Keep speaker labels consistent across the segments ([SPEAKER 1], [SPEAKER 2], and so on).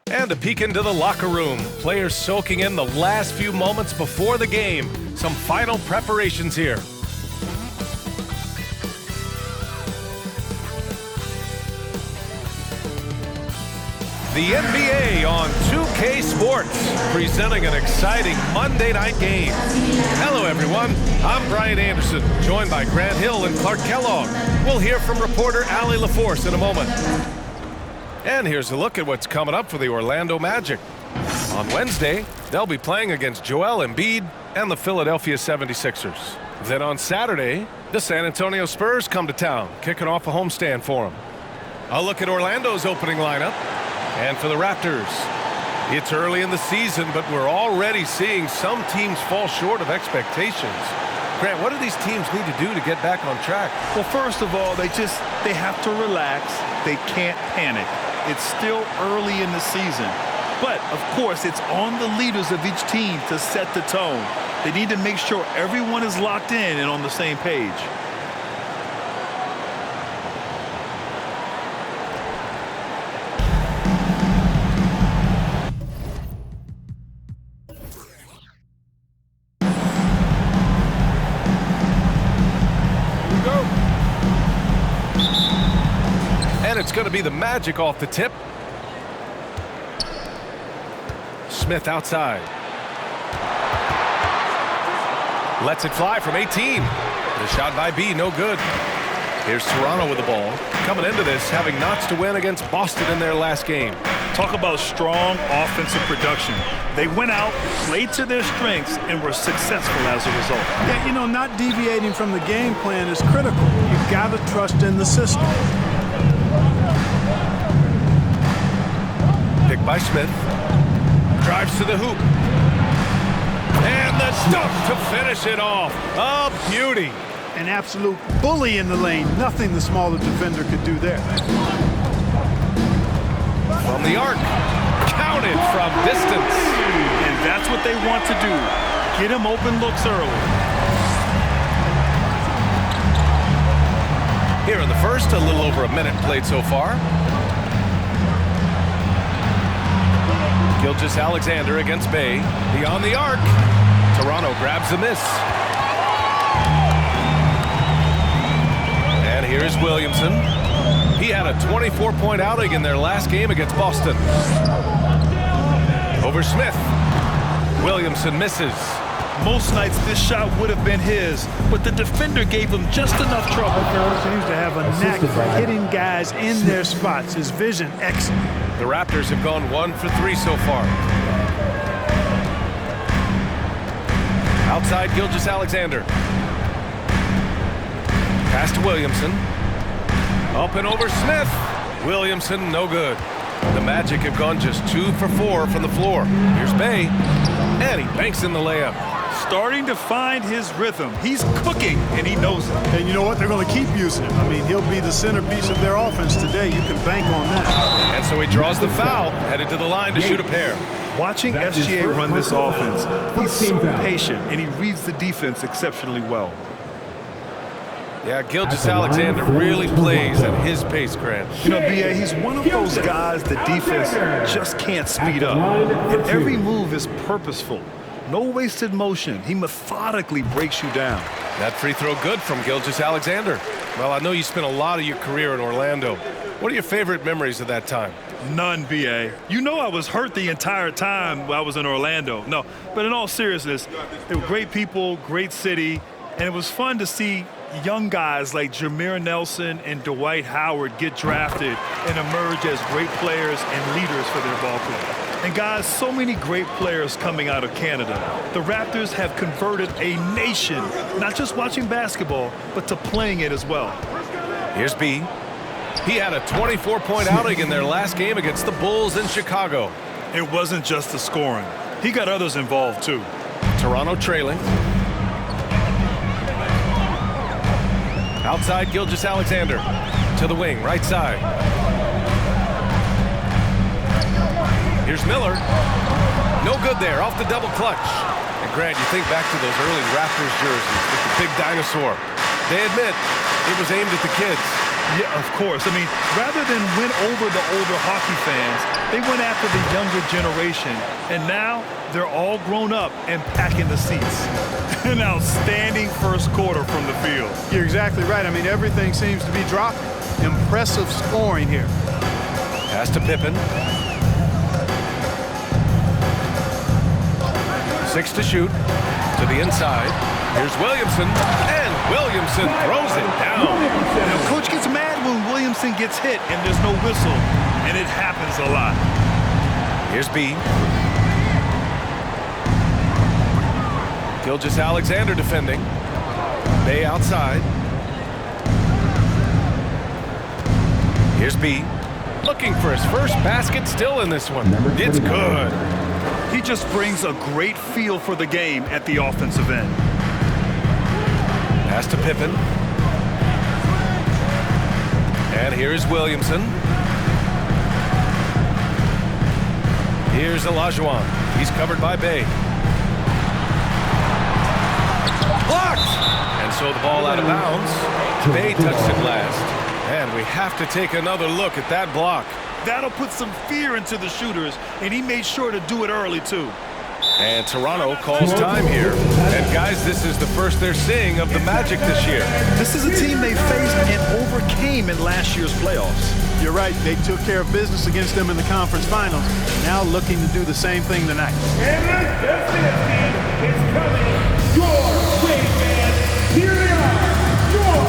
[SPEAKER 1] And a peek into the locker room. Players soaking in the last few moments before the game. Some final preparations here. The NBA on 2K Sports, presenting an exciting Monday night game. Hello everyone, I'm Brian Anderson, joined by Grant Hill and Clark Kellogg. We'll hear from reporter Allie LaForce in a moment. And here's a look at what's coming up for the Orlando Magic. On Wednesday, they'll be playing against Joel Embiid and the Philadelphia 76ers. Then on Saturday, the San Antonio Spurs come to town, kicking off a homestand for them. A look at Orlando's opening lineup. And for the Raptors, it's early in the season, but we're already seeing some teams fall short of expectations. Grant, what do these teams need to do to get back on track?
[SPEAKER 2] Well, first of all, they have to relax. They can't panic. It's still early in the season. But, of course, it's on the leaders of each team to set the tone. They need to make sure everyone is locked in and on the same page.
[SPEAKER 1] It's going to be the Magic off the tip. Smith outside. Lets it fly from 18. The shot by B, no good. Here's Toronto with the ball. Coming into this, having knots to win against Boston in their last game.
[SPEAKER 2] Talk about strong offensive production. They went out, played to their strengths, and were successful as a result.
[SPEAKER 3] Yeah, you know, not deviating from the game plan is critical. You've got to trust in the system.
[SPEAKER 1] Pick by Smith. Drives to the hoop. And the dunk to finish it off. A beauty.
[SPEAKER 3] An absolute bully in the lane. Nothing the smaller defender could do there.
[SPEAKER 1] From the arc. Counted from distance.
[SPEAKER 2] And that's what they want to do. Get him open looks early.
[SPEAKER 1] Here in the first, a little over a minute played so far. Gilgeous-Alexander against Bay. Beyond the arc. Toronto grabs the miss. And here's Williamson. He had a 24-point outing in their last game against Boston. Over Smith. Williamson misses.
[SPEAKER 2] Most nights this shot would have been his, but the defender gave him just enough trouble.
[SPEAKER 3] Seems to have a knack for hitting guys in their spots. His vision excellent.
[SPEAKER 1] The Raptors have gone 1 for 3 so far. Outside Gilgeous-Alexander. Pass to Williamson. Up and over Smith. Williamson, no good. The Magic have gone just 2 for 4 from the floor. Here's Bay. And he banks in the layup.
[SPEAKER 2] Starting to find his rhythm. He's cooking, and he knows it.
[SPEAKER 3] And you know what? They're going to keep using him. I mean, he'll be the centerpiece of their offense today. You can bank on that.
[SPEAKER 1] And so he draws the foul, headed to the line to shoot a pair.
[SPEAKER 2] Watching SGA run this offense, he's so patient, and he reads the defense exceptionally well.
[SPEAKER 1] Yeah, Gilgeous-Alexander really plays at his pace, Grant.
[SPEAKER 2] You know, B.A., he's one of those guys the defense just can't speed up. And every move is purposeful. No wasted motion. He methodically breaks you down.
[SPEAKER 1] That free throw good from Gilgeous-Alexander. Well, I know you spent a lot of your career in Orlando. What are your favorite memories of that time?
[SPEAKER 2] None, B.A. You know I was hurt the entire time I was in Orlando. No, but in all seriousness, they were great people, great city, and it was fun to see young guys like Jameer Nelson and Dwight Howard get drafted and emerge as great players and leaders for their ball club. And guys, so many great players coming out of Canada. The Raptors have converted a nation, not just watching basketball, but to playing it as well.
[SPEAKER 1] Here's B. He had a 24-point outing in their last game against the Bulls in Chicago.
[SPEAKER 2] It wasn't just the scoring. He got others involved, too.
[SPEAKER 1] Toronto trailing. Outside Gilgeous-Alexander. To the wing, right side. Here's Miller. No good there, off the double clutch. And Grant, you think back to those early Raptors jerseys with the big dinosaur. They admit it was aimed at the kids.
[SPEAKER 2] Yeah, of course. I mean, rather than win over the older hockey fans, they went after the younger generation. And now they're all grown up and packing the seats. An outstanding first quarter from the field.
[SPEAKER 3] You're exactly right. I mean, everything seems to be dropping. Impressive scoring here.
[SPEAKER 1] Pass to Pippen. 6 to shoot. To the inside. Here's Williamson. And Williamson throws it down.
[SPEAKER 2] Now, coach gets mad when Williamson gets hit and there's no whistle. And it happens a lot.
[SPEAKER 1] Here's B. Gilgeous-Alexander defending. Bay outside. Here's B. Looking for his first basket still in this one. It's good.
[SPEAKER 2] He just brings a great feel for the game at the offensive end.
[SPEAKER 1] Pass to Pippen. And here's Williamson. Here's Olajuwon. He's covered by Bay. Blocked! And so the ball out of bounds. Bay touched it last. And we have to take another look at that block.
[SPEAKER 2] That'll put some fear into the shooters, and he made sure to do it early, too.
[SPEAKER 1] And Toronto calls time here. And guys, this is the first they're seeing of the Magic this year.
[SPEAKER 2] This is a team they faced and overcame in last year's playoffs.
[SPEAKER 3] You're right. They took care of business against them in the conference finals. Now looking to do the same thing tonight.
[SPEAKER 4] And the Destiny is coming your way, man. Here they are, your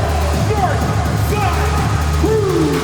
[SPEAKER 4] North Side Crew.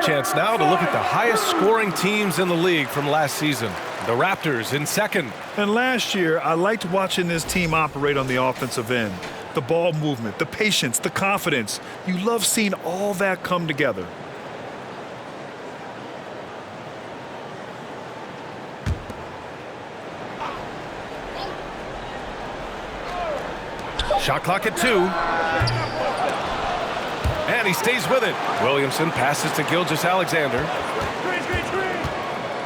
[SPEAKER 1] Chance now to look at the highest scoring teams in the league from last season. The Raptors in second.
[SPEAKER 2] And last year, I liked watching this team operate on the offensive end. The ball movement, the patience, the confidence. You love seeing all that come together.
[SPEAKER 1] Shot clock at 2. And he stays with it. Williamson passes to Gilgeous-Alexander.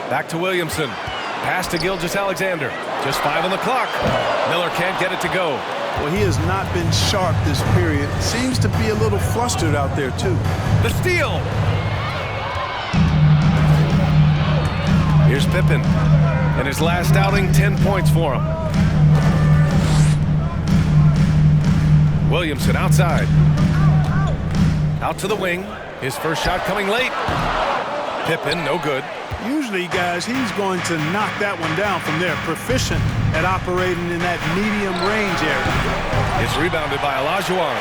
[SPEAKER 1] Back to Williamson. Pass to Gilgeous-Alexander. Just 5 on the clock. Miller can't get it to go.
[SPEAKER 3] Well, he has not been sharp this period. Seems to be a little flustered out there, too.
[SPEAKER 1] The steal. Here's Pippen. In his last outing, 10 points for him. Williamson outside. Out to the wing. His first shot coming late. Pippen, no good.
[SPEAKER 3] Usually, guys, he's going to knock that one down from there. Proficient at operating in that medium range area.
[SPEAKER 1] It's rebounded by Olajuwon.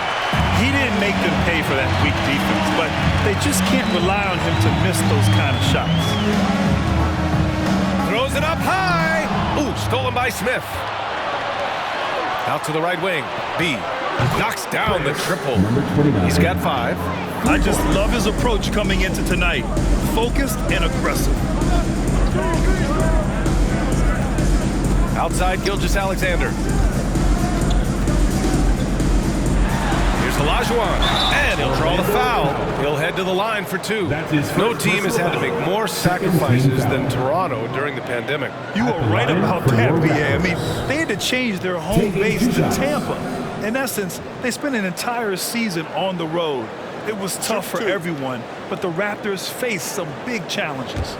[SPEAKER 2] He didn't make them pay for that weak defense, but they just can't rely on him to miss those kind of shots.
[SPEAKER 1] Throws it up high. Ooh, stolen by Smith. Out to the right wing. B. Knocks down the triple. He's got 5.
[SPEAKER 2] I just love his approach coming into tonight. Focused and aggressive.
[SPEAKER 1] Outside Gilgeous-Alexander. Here's Olajuwon. And he'll draw the foul. He'll head to the line for 2. No team has had to make more sacrifices than Toronto during the pandemic.
[SPEAKER 2] You are right about that, BA. I mean, they had to change their home base to Tampa. In essence, they spent an entire season on the road. It was tough for everyone, but the Raptors faced some big challenges.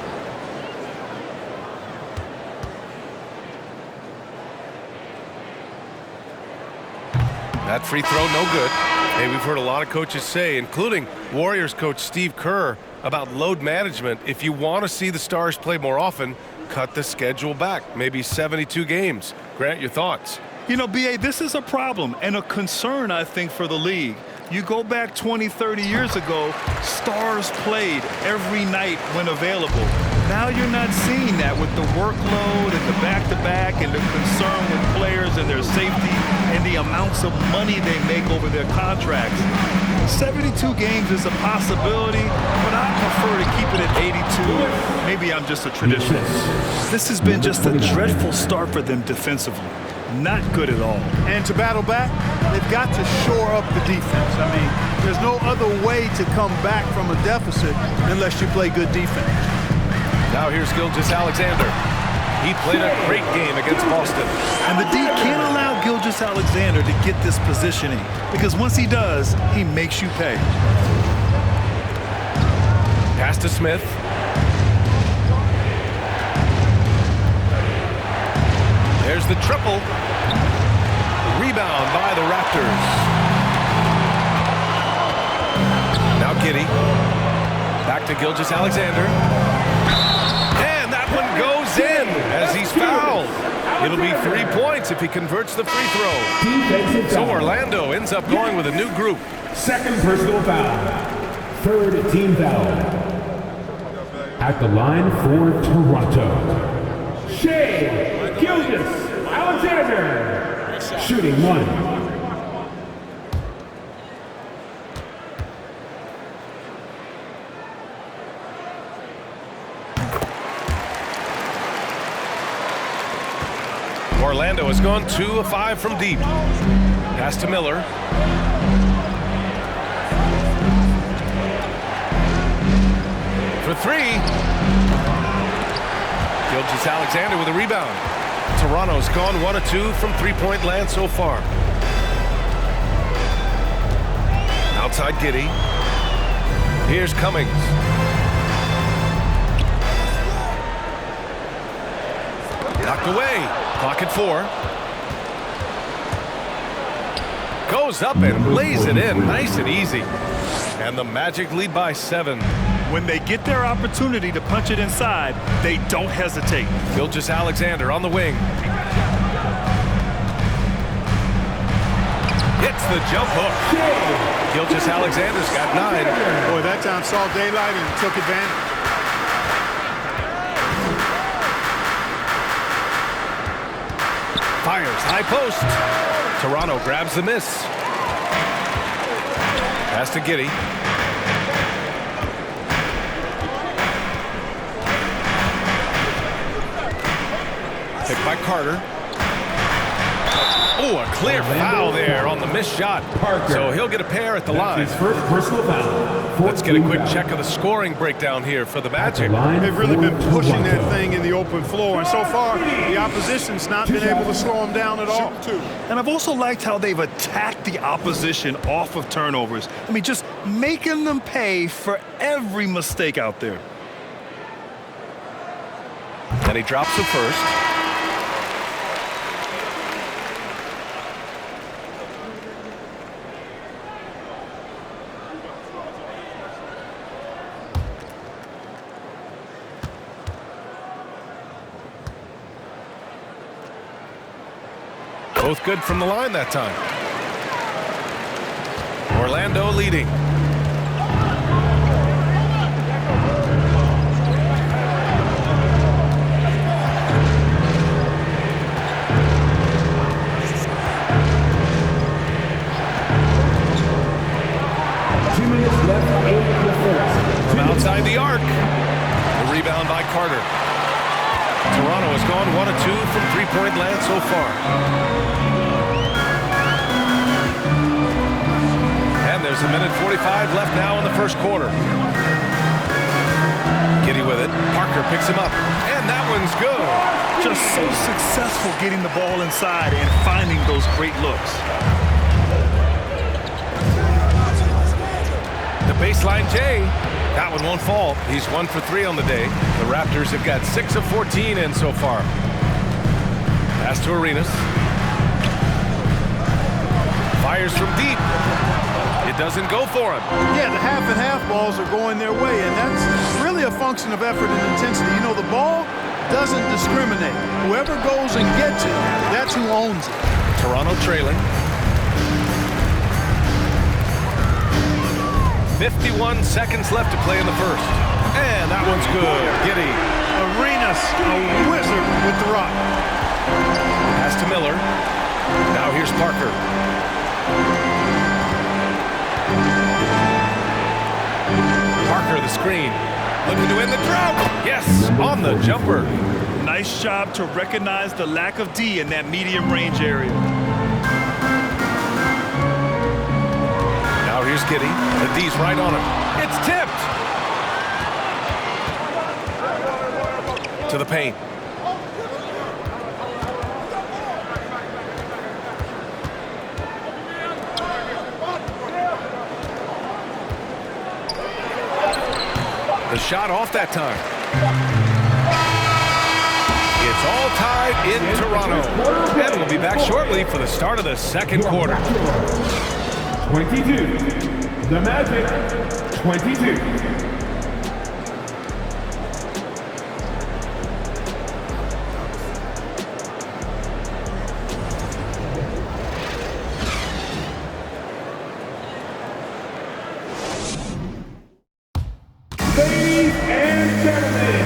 [SPEAKER 1] That free throw, no good. Hey, we've heard a lot of coaches say, including Warriors coach Steve Kerr, about load management. If you want to see the Stars play more often, cut the schedule back, maybe 72 games. Grant, your thoughts?
[SPEAKER 2] You know, B.A., this is a problem and a concern, I think, for the league. You go back 20, 30 years ago, Stars played every night when available. Now you're not seeing that with the workload and the back-to-back and the concern with players and their safety and the amounts of money they make over their contracts. 72 games is a possibility, but I prefer to keep it at 82. Maybe I'm just a traditionalist. This has been just a dreadful start for them defensively. Not good at all.
[SPEAKER 3] And to battle back, they've got to shore up the defense. I mean, there's no other way to come back from a deficit unless you play good defense.
[SPEAKER 1] Now here's Gilgeous-Alexander. He played a great game against Boston.
[SPEAKER 2] And the D can't allow Gilgeous-Alexander to get this positioning, because once he does, he makes you pay.
[SPEAKER 1] Pass to Smith. There's the triple. Rebound by the Raptors. Now Giddey. Back to Gilgeous-Alexander. And that one goes in as he's fouled. It'll be 3 points if he converts the free throw. So Orlando ends up going with a new group.
[SPEAKER 5] Second personal foul. Third team foul. At the line for Toronto, Shai Gilgeous-Alexander, shooting one.
[SPEAKER 1] Orlando has gone 2 of 5 from deep. Pass to Miller. For 3. Gilgeous-Alexander with a rebound. Toronto's gone 1 of 2 from three-point land so far. Outside Giddey. Here's Cummings. Knocked away. Clock at 4. Goes up and lays it in nice and easy. And the Magic lead by 7.
[SPEAKER 2] When they get their opportunity to punch it inside, they don't hesitate.
[SPEAKER 1] Gilgeous-Alexander on the wing. Hits the jump hook. Gilgeous-Alexander's got 9.
[SPEAKER 3] Boy, that time saw daylight and took advantage.
[SPEAKER 1] Fires high post. Toronto grabs the miss. Pass to Giddey. Picked by Carter. Oh, a clear foul there on the missed shot. So he'll get a pair at the line.
[SPEAKER 5] His first personal foul.
[SPEAKER 1] Let's get a quick check of the scoring breakdown here for the Magic.
[SPEAKER 3] They've really been pushing that thing in the open floor, and so far, the opposition's not been able to slow them down at all.
[SPEAKER 2] And I've also liked how they've attacked the opposition off of turnovers. I mean, just making them pay for every mistake out there.
[SPEAKER 1] And he drops the first. Both good from the line that time. Orlando leading. From outside the arc. The rebound by Carter. Toronto has gone 1 of 2 from three-point land so far. And there's a minute 45 left now in the first quarter. Giddey with it. Parker picks him up. And that one's good.
[SPEAKER 2] Just so successful getting the ball inside and finding those great looks.
[SPEAKER 1] The baseline J. That one won't fall. He's 1 for 3 on the day. The Raptors have got 6 of 14 in so far. Pass to Arenas. Fires from deep. It doesn't go for him.
[SPEAKER 3] Yeah, the half and half balls are going their way, and that's really a function of effort and intensity. You know, the ball doesn't discriminate. Whoever goes and gets it, that's who owns it.
[SPEAKER 1] Toronto trailing. 51 seconds left to play in the first. And that one's good. Giddy.
[SPEAKER 3] Arenas, a wizard with the rock.
[SPEAKER 1] Pass to Miller. Now here's Parker. Parker, the screen. Looking to win the drought. Yes, on the jumper.
[SPEAKER 2] Nice job to recognize the lack of D in that medium range area.
[SPEAKER 1] Now here's Giddy. The D's right on him. It's tipped. To the paint. The shot off that time. It's all tied in Toronto. And we'll be back shortly for the start of the second quarter.
[SPEAKER 5] 22. The Magic, 22.
[SPEAKER 4] Ladies and gentlemen,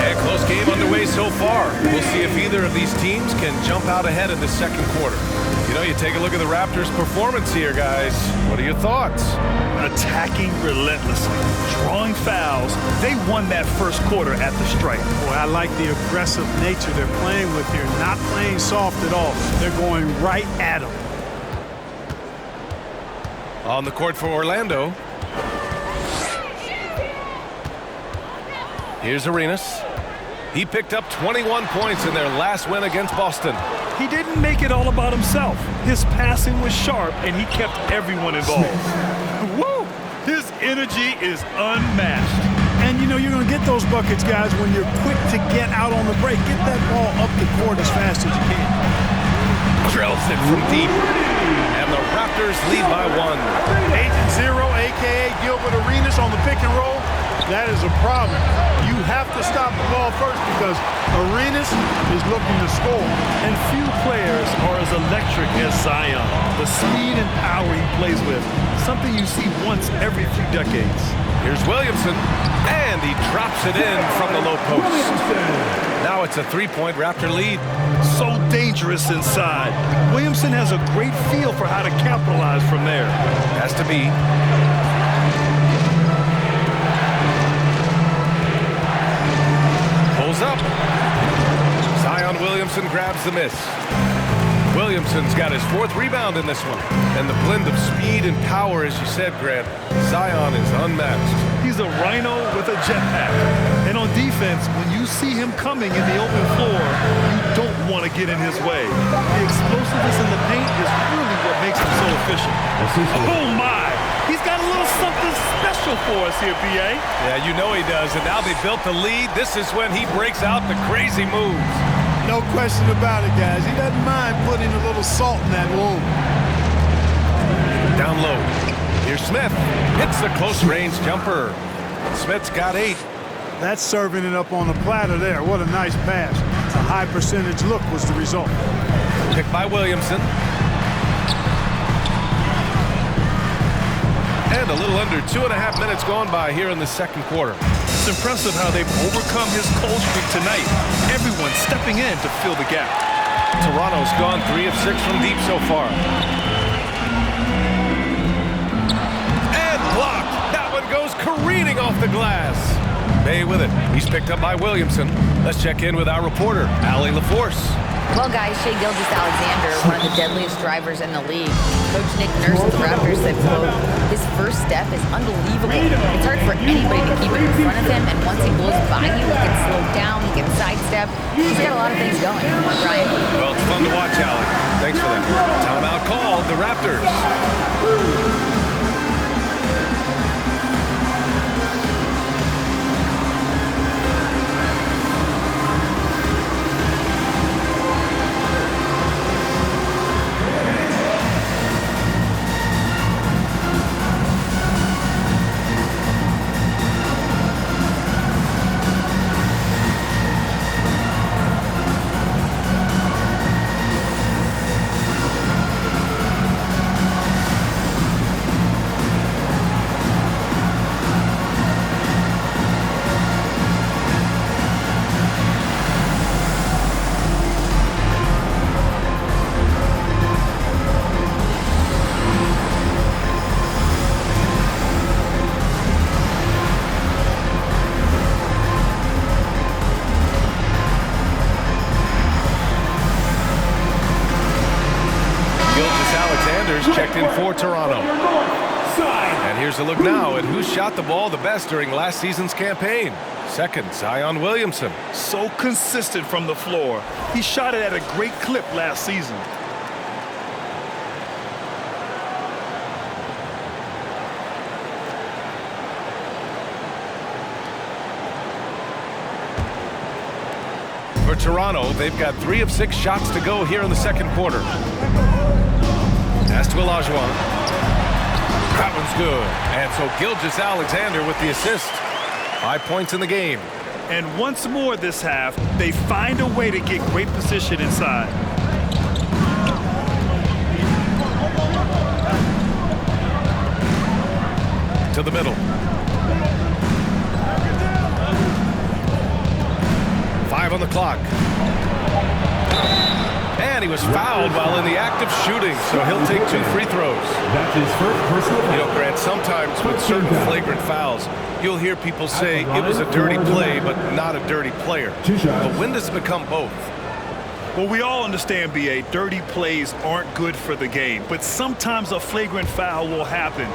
[SPEAKER 1] And close game underway so far. We'll see if either of these teams can jump out ahead in the second quarter. You know, you take a look at the Raptors' performance here, guys. What are your thoughts?
[SPEAKER 2] Attacking relentlessly, drawing fouls. They won that first quarter at the stripe.
[SPEAKER 3] Boy, I like the aggressive nature they're playing with here. Not playing soft at all. They're going right at them.
[SPEAKER 1] On the court for Orlando. Here's Arenas. He picked up 21 points in their last win against Boston.
[SPEAKER 2] He didn't make it all about himself. His passing was sharp, and he kept everyone involved. Woo! His energy is unmatched.
[SPEAKER 3] And, you know, you're going to get those buckets, guys, when you're quick to get out on the break. Get that ball up the court as fast as you can.
[SPEAKER 1] Drills it from deep. And the Raptors lead by one.
[SPEAKER 3] Agent Zero, a.k.a. Gilbert Arenas on the pick and roll. That is a problem. You have to stop the ball first because Arenas is looking to score.
[SPEAKER 2] And few players are as electric as Zion. The speed and power he plays with, something you see once every few decades.
[SPEAKER 1] Here's Williamson. And he drops it in from the low post. Now it's a three-point Raptor lead.
[SPEAKER 2] So dangerous inside. Williamson has a great feel for how to capitalize from there.
[SPEAKER 1] Has to be. Pulls up. Zion Williamson grabs the miss. Williamson's got his fourth rebound in this one. And the blend of speed and power, as you said, Grant, Zion is unmatched.
[SPEAKER 2] He's a rhino with a jetpack. And on defense, when you see him coming in the open floor, you don't want to get in his way. The explosiveness in the paint is really what makes him so efficient. Oh, my! He's got a little something special for us here, B.A.
[SPEAKER 1] Yeah, you know he does. And now they built the lead. This is when he breaks out the crazy moves.
[SPEAKER 3] No question about it, guys. He doesn't mind putting a little salt in that wound.
[SPEAKER 1] Down low. Here's Smith. Hits the close-range jumper. Smith's got 8.
[SPEAKER 3] That's serving it up on the platter there. What a nice pass. A high percentage look was the result.
[SPEAKER 1] Picked by Williamson. And a little under 2.5 minutes gone by here in the second quarter.
[SPEAKER 2] It's impressive how they've overcome his cold streak tonight. Everyone stepping in to fill the gap.
[SPEAKER 1] Toronto's gone 3 of 6 from deep so far. And blocked. That one goes careening off the glass. Bay with it. He's picked up by Williamson. Let's check in with our reporter, Allie LaForce.
[SPEAKER 6] Well, guys, Shai Gilgeous-Alexander, one of the deadliest drivers in the league. Coach Nick Nurse of the Raptors said, quote, his first step is unbelievable. It's hard for anybody to keep it in front of him, and once he blows by you, he can slow down, he can sidestep. He's got a lot of things going. Brian?
[SPEAKER 1] Well, it's fun to watch, Allie. Thanks for that. Timeout called, the Raptors. players checked in for Toronto. And here's a look now at who shot the ball the best during last season's campaign. Second, Zion Williamson.
[SPEAKER 2] So consistent from the floor. He shot it at a great clip last season.
[SPEAKER 1] For Toronto, they've got 3 of 6 shots to go here in the second quarter. Pass to Olajuwon. That one's good. And so Gilgeous-Alexander with the assist. 5 points in the game.
[SPEAKER 2] And once more this half, they find a way to get great position inside.
[SPEAKER 1] To the middle. 5 on the clock. And he was fouled while in the act of shooting, so he'll take 2 free throws.
[SPEAKER 5] That's his first personal foul.
[SPEAKER 1] You know, Grant, sometimes with certain flagrant fouls, you'll hear people say it was a dirty play, but not a dirty player.
[SPEAKER 5] 2 shots.
[SPEAKER 1] But when does it become both?
[SPEAKER 2] Well, we all understand, B.A., dirty plays aren't good for the game, but sometimes a flagrant foul will happen.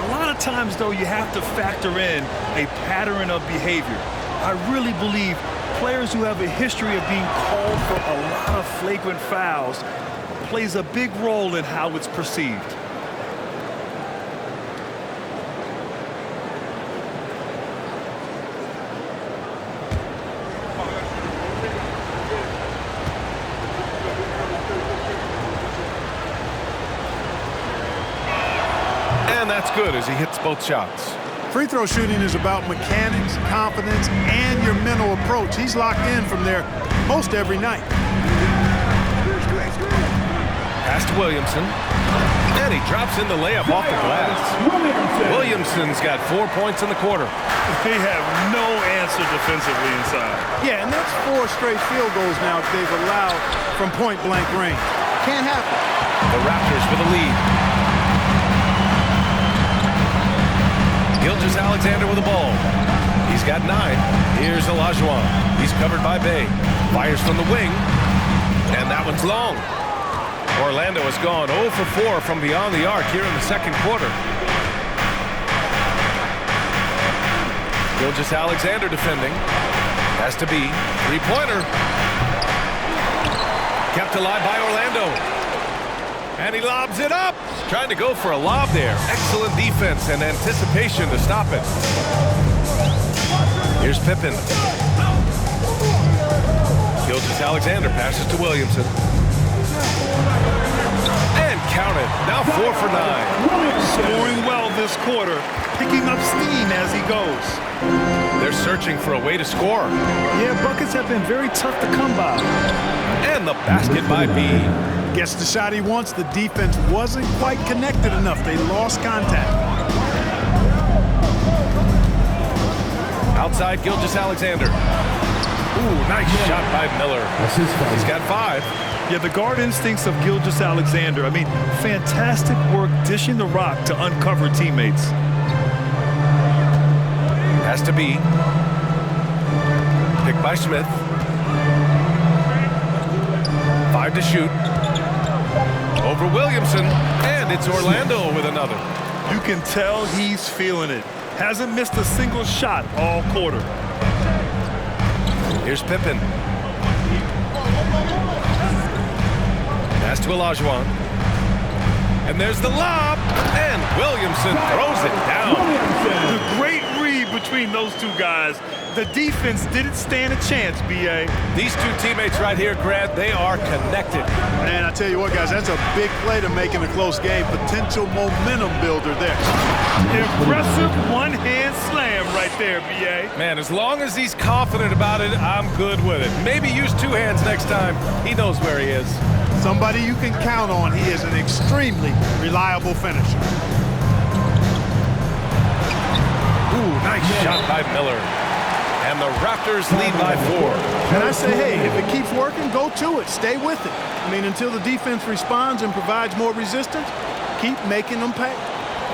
[SPEAKER 2] A lot of times, though, you have to factor in a pattern of behavior. I really believe players who have a history of being called for a lot of flagrant fouls plays a big role in how it's perceived.
[SPEAKER 1] And that's good as he hits both shots.
[SPEAKER 3] Free throw shooting is about mechanics, confidence, and your mental approach. He's locked in from there most every night.
[SPEAKER 1] Pass to Williamson. And he drops in the layup off the glass. Williamson's got 4 points in the quarter.
[SPEAKER 2] They have no answer defensively inside.
[SPEAKER 3] Yeah, and that's 4 straight field goals now they've allowed from point-blank range. Can't happen.
[SPEAKER 1] The Raptors with a lead. Gilgeous-Alexander with the ball. He's got 9. Here's Olajuwon. He's covered by Bey. Fires from the wing. And that one's long. Orlando has gone 0 for 4 from beyond the arc here in the second quarter. Gilgeous-Alexander defending. Has to be. 3-pointer. Kept alive by Orlando. And he lobs it up. Trying to go for a lob there. Excellent defense and anticipation to stop it. Here's Pippen. Gilgeous-Alexander passes to Williamson. And counted. Now 4 for 9.
[SPEAKER 2] Scoring well this quarter, picking up steam as he goes.
[SPEAKER 1] They're searching for a way to score.
[SPEAKER 2] Yeah, buckets have been very tough to come by.
[SPEAKER 1] And the basket by B.
[SPEAKER 3] Gets the shot he wants. The defense wasn't quite connected enough. They lost contact.
[SPEAKER 1] Outside Gilgeous-Alexander. Ooh, nice shot by Miller. He's got 5.
[SPEAKER 2] Yeah, the guard instincts of Gilgeous-Alexander. I mean, fantastic work dishing the rock to uncover teammates.
[SPEAKER 1] Has to be. Picked by Smith. 5 to shoot. Over Williamson, and it's Orlando with another.
[SPEAKER 2] You can tell he's feeling it. Hasn't missed a single shot all quarter.
[SPEAKER 1] Here's Pippen. Pass to Olajuwon. And there's the lob, and Williamson throws it down.
[SPEAKER 2] The great read between those two guys. The defense didn't stand a chance, B.A.
[SPEAKER 1] These two teammates right here, Grant, they are connected.
[SPEAKER 3] Man, I tell you what, guys, that's a big play to make in a close game. Potential momentum builder there.
[SPEAKER 2] Impressive one-hand slam right there, B.A.
[SPEAKER 1] Man, as long as he's confident about it, I'm good with it. Maybe use 2 hands next time. He knows where he is.
[SPEAKER 3] Somebody you can count on. He is an extremely reliable finisher.
[SPEAKER 1] Ooh, nice shot by Miller. And the Raptors lead by 4.
[SPEAKER 3] And I say, hey, if it keeps working, go to it. Stay with it. I mean, until the defense responds and provides more resistance, keep making them pay.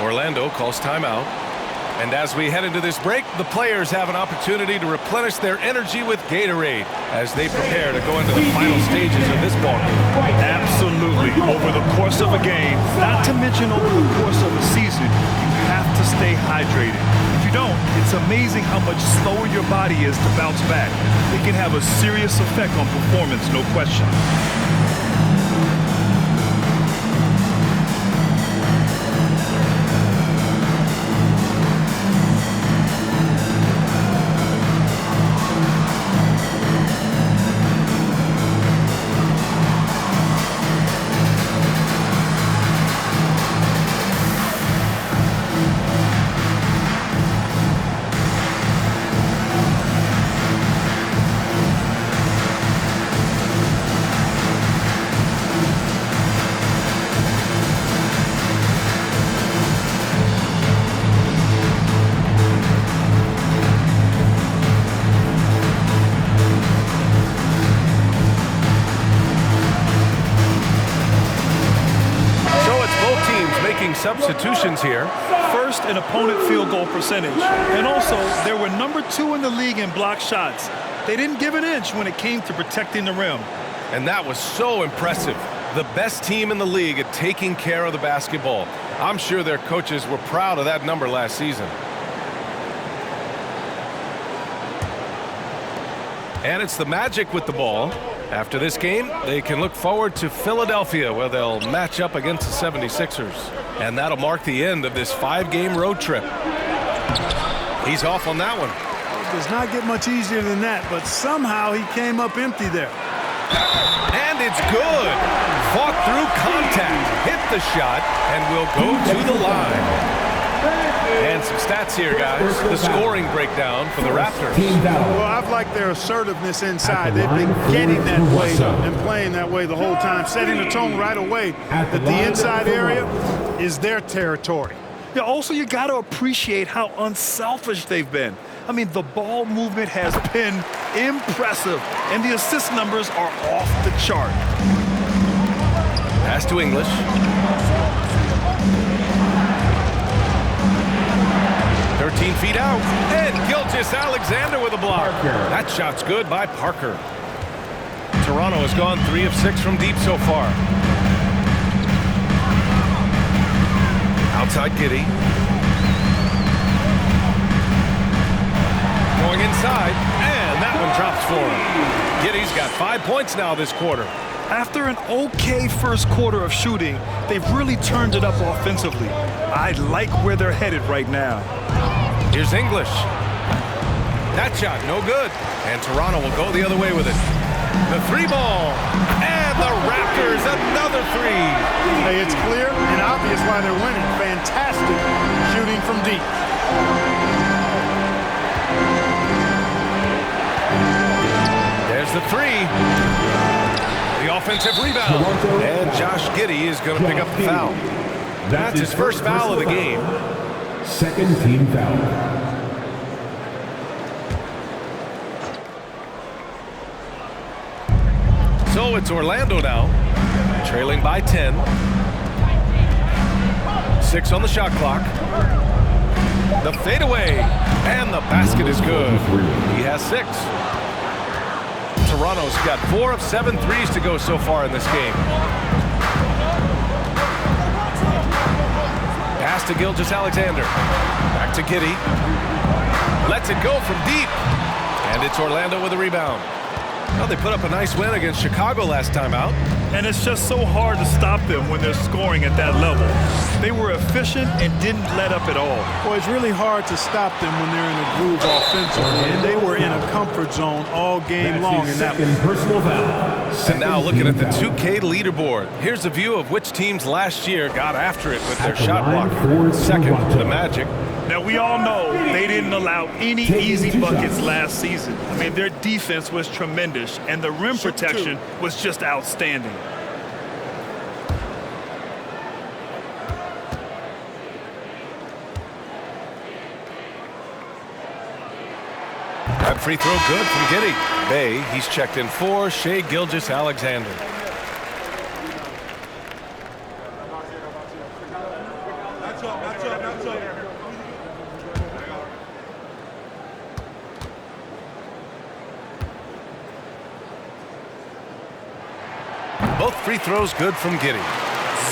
[SPEAKER 1] Orlando calls timeout. And as we head into this break, the players have an opportunity to replenish their energy with Gatorade as they prepare to go into the final stages of this ball game.
[SPEAKER 2] Absolutely. Over the course of a game, not to mention over the course of a season, you have to stay hydrated. If you don't, it's amazing how much slower your body is to bounce back. It can have a serious effect on performance, no question.
[SPEAKER 1] Substitutions here.
[SPEAKER 2] First, an opponent field goal percentage. And also, they were number 2 in the league in block shots. They didn't give an inch when it came to protecting the rim.
[SPEAKER 1] And that was so impressive. The best team in the league at taking care of the basketball. I'm sure their coaches were proud of that number last season. And it's the Magic with the ball. After this game, they can look forward to Philadelphia, where they'll match up against the 76ers. And that'll mark the end of this 5-game road trip. He's off on that one.
[SPEAKER 3] It does not get much easier than that, but somehow he came up empty there.
[SPEAKER 1] And it's good. Fought through contact, hit the shot, and will go to the line. And some stats here, guys. The scoring breakdown for the Raptors.
[SPEAKER 3] Well, I've liked their assertiveness inside. They've been getting that way and playing that way the whole time, setting the tone right away that the inside area is their territory.
[SPEAKER 2] Yeah, also, you got to appreciate how unselfish they've been. I mean, the ball movement has been impressive, and the assist numbers are off the chart.
[SPEAKER 1] Pass to English. 13 feet out, and Gilgeous-Alexander with a block. That shot's good by Parker. Toronto has gone 3 of 6 from deep so far. Outside Giddey. Going inside, and that one drops for him. Giddey's got 5 points now this quarter.
[SPEAKER 2] After an okay first quarter of shooting, they've really turned it up offensively. I like where they're headed right now.
[SPEAKER 1] Here's English. That shot, no good. And Toronto will go the other way with it. The 3-ball. And the Raptors, another 3.
[SPEAKER 3] Hey, it's clear and obvious why they're winning. Fantastic shooting from deep.
[SPEAKER 1] There's the 3. The offensive rebound. And Josh Giddey is going to pick up the foul. That's his first foul of the game.
[SPEAKER 5] Second team foul.
[SPEAKER 1] So it's Orlando now, trailing by 10. 6 on the shot clock. The fadeaway, and the basket is good. He has 6. Toronto's got 4 of 7 threes to go so far in this game. Pass to Gilgeous-Alexander. Back to Giddey. Lets it go from deep. And it's Orlando with a rebound. Well, they put up a nice win against Chicago last time out.
[SPEAKER 2] And it's just so hard to stop them when they're scoring at that level. They were efficient and didn't let up at all.
[SPEAKER 3] Well, it's really hard to stop them when they're in a groove offensively. And they were in a comfort zone all game long in that one.
[SPEAKER 5] Personal foul.
[SPEAKER 1] And now looking at the 2K leaderboard. Here's a view of which teams last year got after it with their shot blocker. Second, the Magic.
[SPEAKER 2] Now, we all know they didn't allow any easy buckets last season. I mean, their defense was tremendous, and the rim protection was just outstanding.
[SPEAKER 1] That free throw good from Giddey. Bay, he's checked in 4. Shai Gilgeous-Alexander. Both free throws good from Giddey.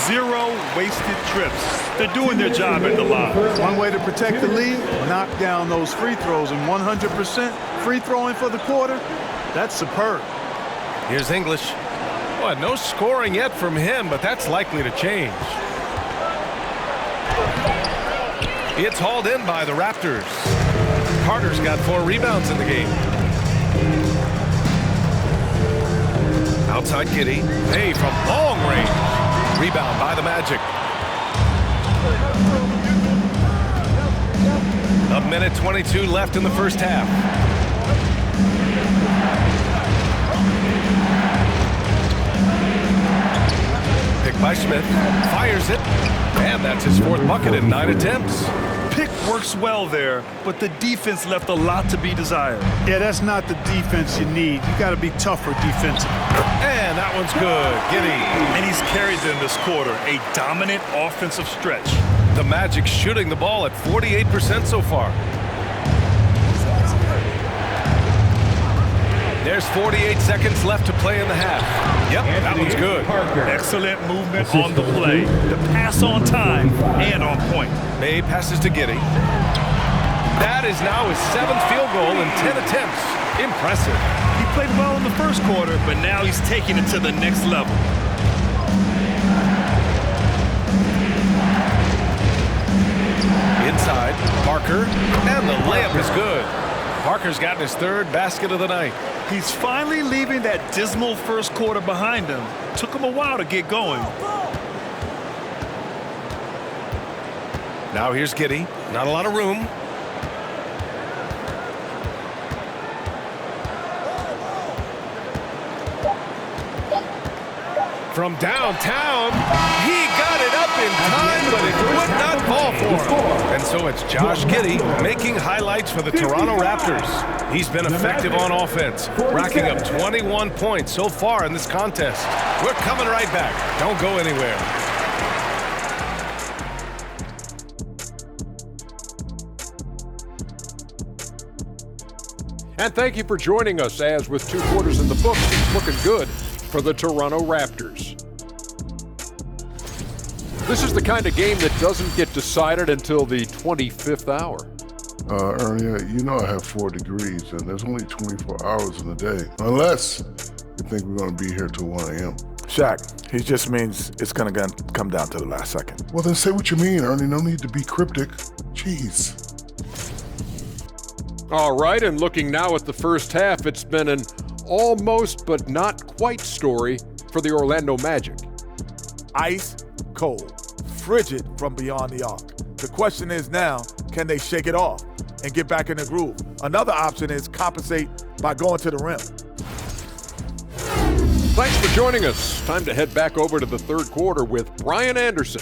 [SPEAKER 2] 0 wasted trips. They're doing their job at the line.
[SPEAKER 3] One way to protect the lead, knock down those free throws, and 100% free throwing for the quarter, that's superb.
[SPEAKER 1] Here's English. Well, no scoring yet from him, but that's likely to change. It's hauled in by the Raptors. Carter's got 4 rebounds in the game. Outside Giddey. Hey, from long range. Rebound by the Magic. A minute 22 left in the first half. Pick by Smith. Fires it. And that's his 4th bucket in 9 attempts.
[SPEAKER 2] Pick works well there, but the defense left a lot to be desired.
[SPEAKER 3] Yeah, that's not the defense you need. You got to be tougher defensively.
[SPEAKER 1] And that one's good. Giddey.
[SPEAKER 2] And he's carried them this quarter, a dominant offensive stretch.
[SPEAKER 1] The Magic shooting the ball at 48% so far. There's 48 seconds left to play in the half. Yep, that one's good.
[SPEAKER 2] Excellent movement on the play. The pass on time and on point.
[SPEAKER 1] May passes to Giddey. That is now his 7th field goal in 10 attempts. Impressive.
[SPEAKER 2] He played well in the first quarter, but now he's taking it to the next level.
[SPEAKER 1] Inside, Parker, and the layup is good. Parker's gotten his 3rd basket of the night.
[SPEAKER 2] He's finally leaving that dismal first quarter behind him. Took him a while to get going.
[SPEAKER 1] Now here's Giddey. Not a lot of room. From downtown, he got it up in time, but it would not fall for him. And so it's Josh Giddey making highlights for the Toronto Raptors. He's been effective on offense, racking up 21 points so far in this contest. We're coming right back. Don't go anywhere.
[SPEAKER 7] And thank you for joining us as with 2 quarters in the books, it's looking good for the Toronto Raptors. This is the kind of game that doesn't get decided until the 25th hour.
[SPEAKER 8] Ernie, you know I have 4 degrees, and there's only 24 hours in a day. Unless you think we're going to be here till 1 a.m.
[SPEAKER 9] Shaq, he just means it's going to come down to the last second.
[SPEAKER 8] Well, then say what you mean, Ernie. No need to be cryptic. Jeez.
[SPEAKER 7] All right, and looking now at the first half, it's been an almost but not quite story for the Orlando Magic.
[SPEAKER 9] Ice cold, frigid from beyond the arc. The question is now, can they shake it off and get back in the groove? Another option is compensate by going to the rim.
[SPEAKER 7] Thanks for joining us. Time to head back over to the 3rd quarter with Brian Anderson.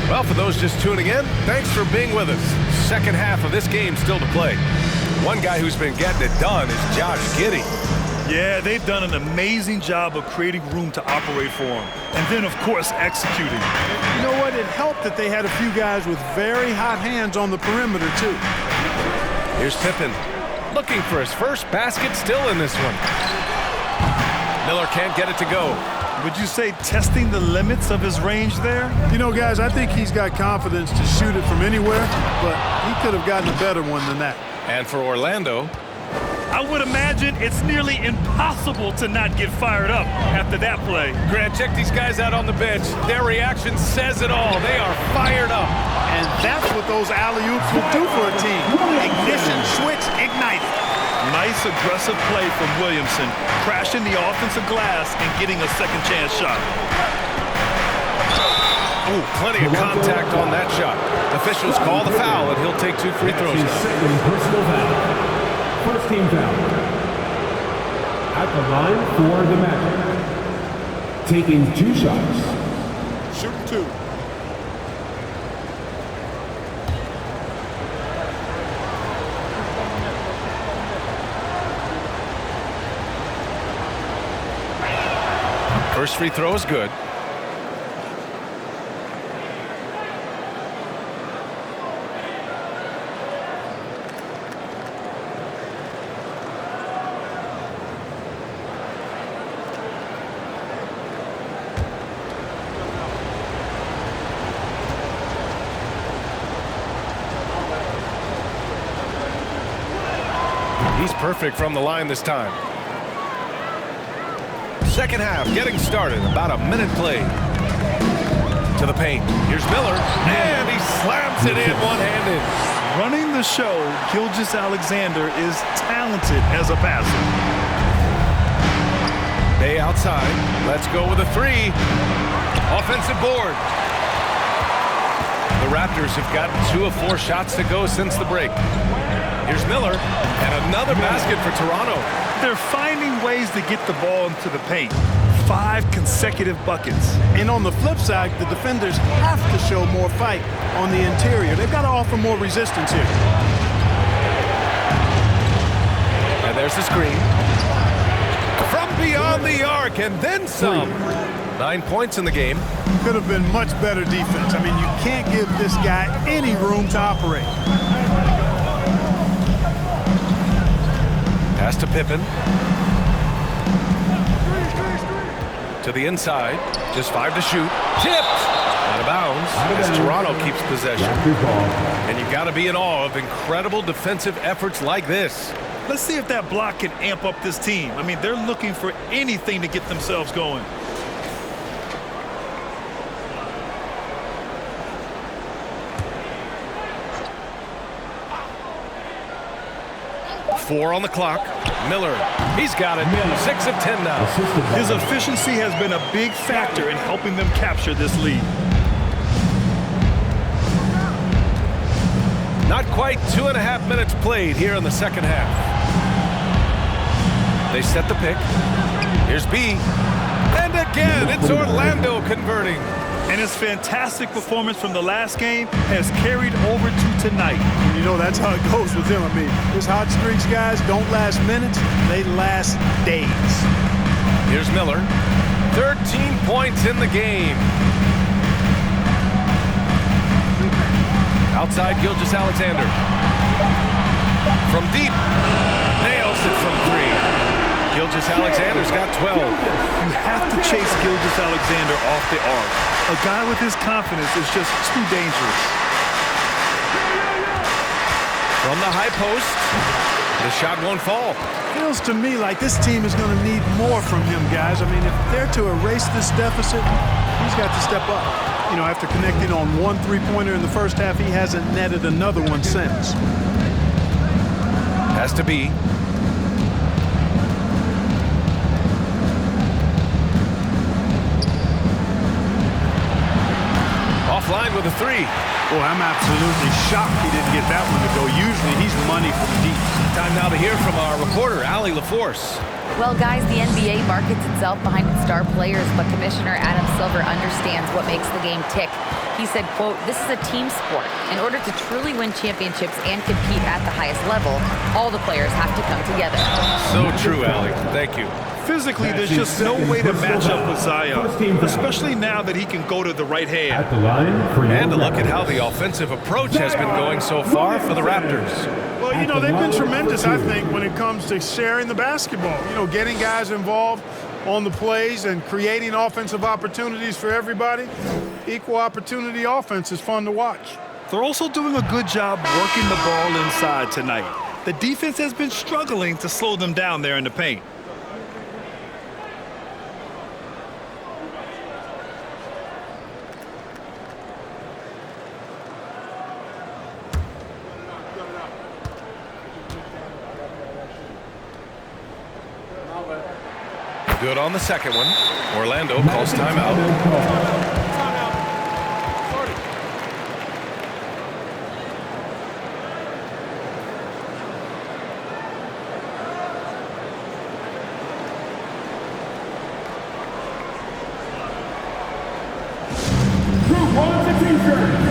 [SPEAKER 1] Well, for those just tuning in, thanks for being with us. Second half of this game still to play. One guy who's been getting it done is Josh Giddey.
[SPEAKER 2] Yeah, they've done an amazing job of creating room to operate for him. And then, of course, executing.
[SPEAKER 3] You know what? It helped that they had a few guys with very hot hands on the perimeter, too.
[SPEAKER 1] Here's Pippen, looking for his first basket still in this one. Miller can't get it to go.
[SPEAKER 2] Would you say testing the limits of his range there?
[SPEAKER 3] You know, guys, I think he's got confidence to shoot it from anywhere, but he could have gotten a better one than that.
[SPEAKER 1] And for Orlando,
[SPEAKER 2] I would imagine it's nearly impossible to not get fired up after that play.
[SPEAKER 1] Grant, check these guys out on the bench. Their reaction says it all. They are fired up.
[SPEAKER 3] And that's what those alley-oops will do for a team. Ignition switch ignited.
[SPEAKER 2] Nice aggressive play from Williamson, crashing the offensive glass and getting a second chance shot.
[SPEAKER 1] Ooh, plenty of contact on that shot. Officials call the foul, and he'll take 2 free throws.
[SPEAKER 5] His 2nd personal foul. First team foul. At the line for the Magic. Taking 2 shots.
[SPEAKER 9] Shoot 2.
[SPEAKER 1] First free throw is good. He's perfect from the line this time. Second half getting started. About a minute played. To the paint. Here's Miller, and he slams it in one-handed.
[SPEAKER 2] Running the show, Gilgeous-Alexander is talented as a passer.
[SPEAKER 1] Bay outside. Let's go with a three. Offensive board. The Raptors have gotten 2 of 4 shots to go since the break. Here's Miller, and another basket for Toronto.
[SPEAKER 2] They're finding ways to get the ball into the paint. 5 consecutive buckets.
[SPEAKER 3] And on the flip side, the defenders have to show more fight on the interior. They've got to offer more resistance here.
[SPEAKER 1] And there's the screen. From beyond the arc, and then some. 9 points in the game.
[SPEAKER 3] Could have been much better defense. I mean, you can't give this guy any room to operate.
[SPEAKER 1] Pass to Pippen. To the inside. Just 5 to shoot. Tipped. Out of bounds as Toronto keeps possession. And you've got to be in awe of incredible defensive efforts like this.
[SPEAKER 2] Let's see if that block can amp up this team. I mean, they're looking for anything to get themselves going.
[SPEAKER 1] Four on the clock. Miller, he's got it. 6 of 10 now.
[SPEAKER 2] His efficiency has been a big factor in helping them capture this lead.
[SPEAKER 1] Not quite 2.5 minutes played here in the second half. They set the pick. Here's B. And again, it's Orlando converting.
[SPEAKER 2] And his fantastic performance from the last game has carried over to tonight.
[SPEAKER 3] You know, that's how it goes with him. I mean, his hot streaks, guys, don't last minutes. They last days.
[SPEAKER 1] Here's Miller. 13 points in the game. Outside, Gilgeous-Alexander. From deep. Nails it from 3. Gilgeous-Alexander's got 12.
[SPEAKER 2] You have to chase Gilgeous-Alexander off the arc. A guy with his confidence is just too dangerous.
[SPEAKER 1] From the high post, the shot won't fall.
[SPEAKER 3] Feels to me like this team is going to need more from him, guys. I mean, if they're to erase this deficit, he's got to step up. You know, after connecting on 1 3-pointer in the first half, he hasn't netted another one since.
[SPEAKER 1] Has to be. Offline with a 3.
[SPEAKER 3] Boy, I'm absolutely shocked he didn't get that one to go. Usually he's money from deep.
[SPEAKER 1] Time now to hear from our reporter, Allie LaForce.
[SPEAKER 6] Well, guys, the NBA markets itself behind its star players, but Commissioner Adam Silver understands what makes the game tick. He said, quote, "This is a team sport. In order to truly win championships and compete at the highest level, all the players have to come together."
[SPEAKER 1] So true, Allie. Thank you.
[SPEAKER 2] Physically, there's just no way to match up with Zion, especially now that he can go to the right hand.
[SPEAKER 5] At the line for
[SPEAKER 1] And to look at how the offensive approach has been going so far for the Raptors.
[SPEAKER 3] Well, you know, they've been tremendous, I think, when it comes to sharing the basketball. You know, getting guys involved on the plays and creating offensive opportunities for everybody. Equal opportunity offense is fun to watch.
[SPEAKER 2] They're also doing a good job working the ball inside tonight. The defense has been struggling to slow them down there in the paint.
[SPEAKER 1] Good on the second one. Orlando calls timeout.
[SPEAKER 5] Who wants a t-shirt?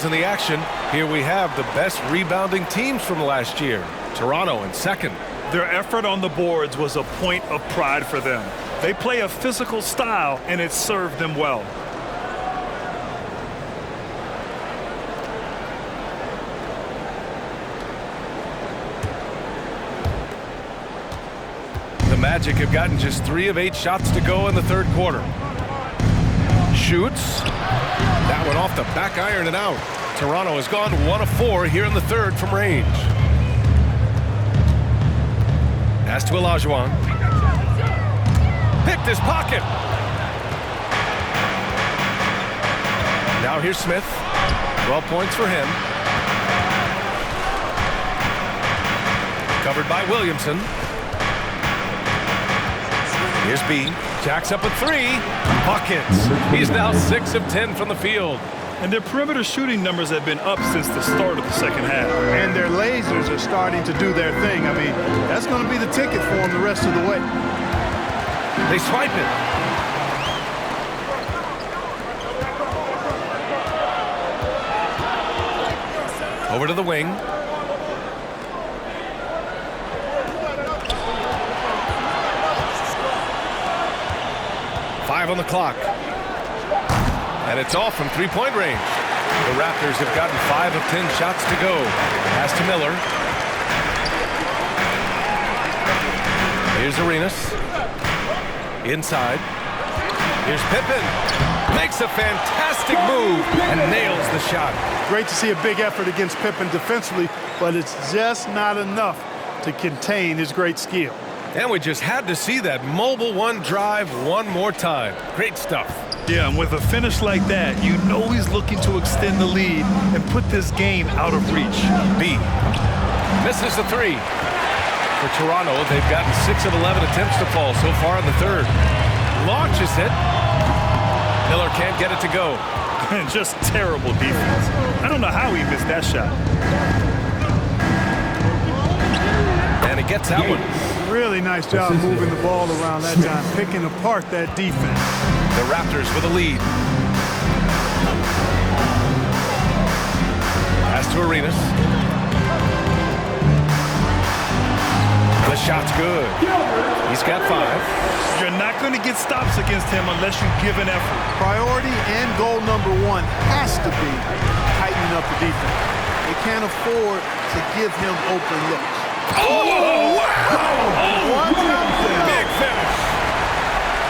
[SPEAKER 1] pause in the action. Here we have the best rebounding teams from last year. Toronto in second.
[SPEAKER 2] Their effort on the boards was a point of pride for them. They play a physical style, and it served them well.
[SPEAKER 1] The Magic have gotten just 3 of 8 shots to go in the third quarter. Shoots. That one off the back iron and out. Toronto has gone 1 of 4 here in the third from range. Pass to Olajuwon. Picked his pocket. Now here's Smith. 12 points for him. Covered by Williamson. Here's B. Jacks up a 3. Buckets. He's now 6 of 10 from the field.
[SPEAKER 2] And their perimeter shooting numbers have been up since the start of the second half.
[SPEAKER 3] And their lasers are starting to do their thing. I mean, that's going to be the ticket for them the rest of the way.
[SPEAKER 1] They swipe it. Over to the wing. Five on the clock. And it's off from three-point range. The Raptors have gotten 5 of 10 shots to go. Pass to Miller. Here's Arenas. Inside. Here's Pippen. Makes a fantastic move and nails the shot.
[SPEAKER 3] Great to see a big effort against Pippen defensively, but it's just not enough to contain his great skill.
[SPEAKER 1] And we just had to see that mobile one drive one more time. Great stuff.
[SPEAKER 2] Yeah, and with a finish like that, you know he's looking to extend the lead and put this game out of reach.
[SPEAKER 1] B misses the 3. For Toronto, they've gotten 6 of 11 attempts to fall so far in the third. Launches it. Miller can't get it to go.
[SPEAKER 2] And just terrible defense. I don't know how he missed that shot.
[SPEAKER 1] And he gets that one.
[SPEAKER 3] Really nice job moving the ball around that time, picking apart that defense.
[SPEAKER 1] The Raptors with a lead. Pass to Arenas. The shot's good. He's got 5.
[SPEAKER 2] You're not going to get stops against him unless you give an effort.
[SPEAKER 3] Priority and goal number 1 has to be tightening up the defense. They can't afford to give him open looks.
[SPEAKER 1] Oh, wow! Big finish.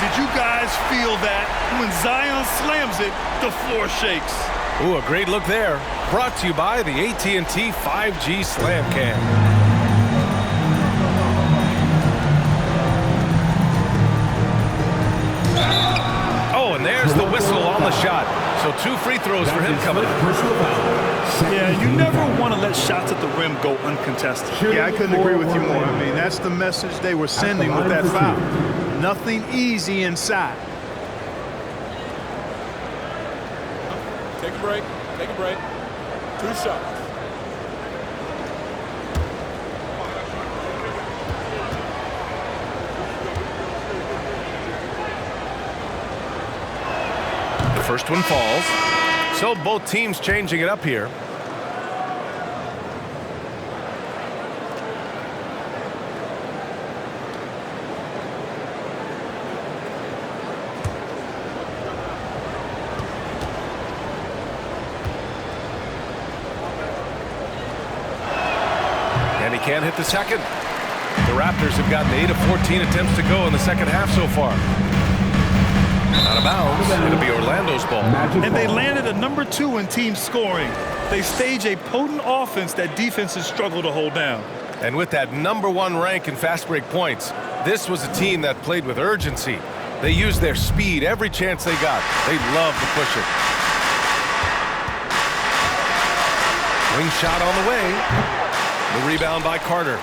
[SPEAKER 2] Did you guys feel that? When Zion slams it, the floor shakes.
[SPEAKER 1] Ooh, a great look there. Brought to you by the AT&T 5G Slam Cam. Oh, and there's the whistle on the shot. So 2 free throws for him coming up.
[SPEAKER 2] Yeah, you never want to let shots at the rim go uncontested.
[SPEAKER 3] Yeah, I couldn't agree with you more. I mean, that's the message they were sending with that foul. Nothing easy inside.
[SPEAKER 9] Take a break. Take a break. 2 shots.
[SPEAKER 1] The first one falls. So both teams changing it up here. And he can't hit the second. The Raptors have gotten 8 of 14 attempts to go in the second half so far. Out of bounds. It'll be Orlando's ball.
[SPEAKER 2] And they landed a number 2 in team scoring. They stage a potent offense that defenses struggle to hold down.
[SPEAKER 1] And with that number 1 rank in fast break points, this was a team that played with urgency. They used their speed every chance they got. They love to push it. Wing shot on the way. The rebound by Carter.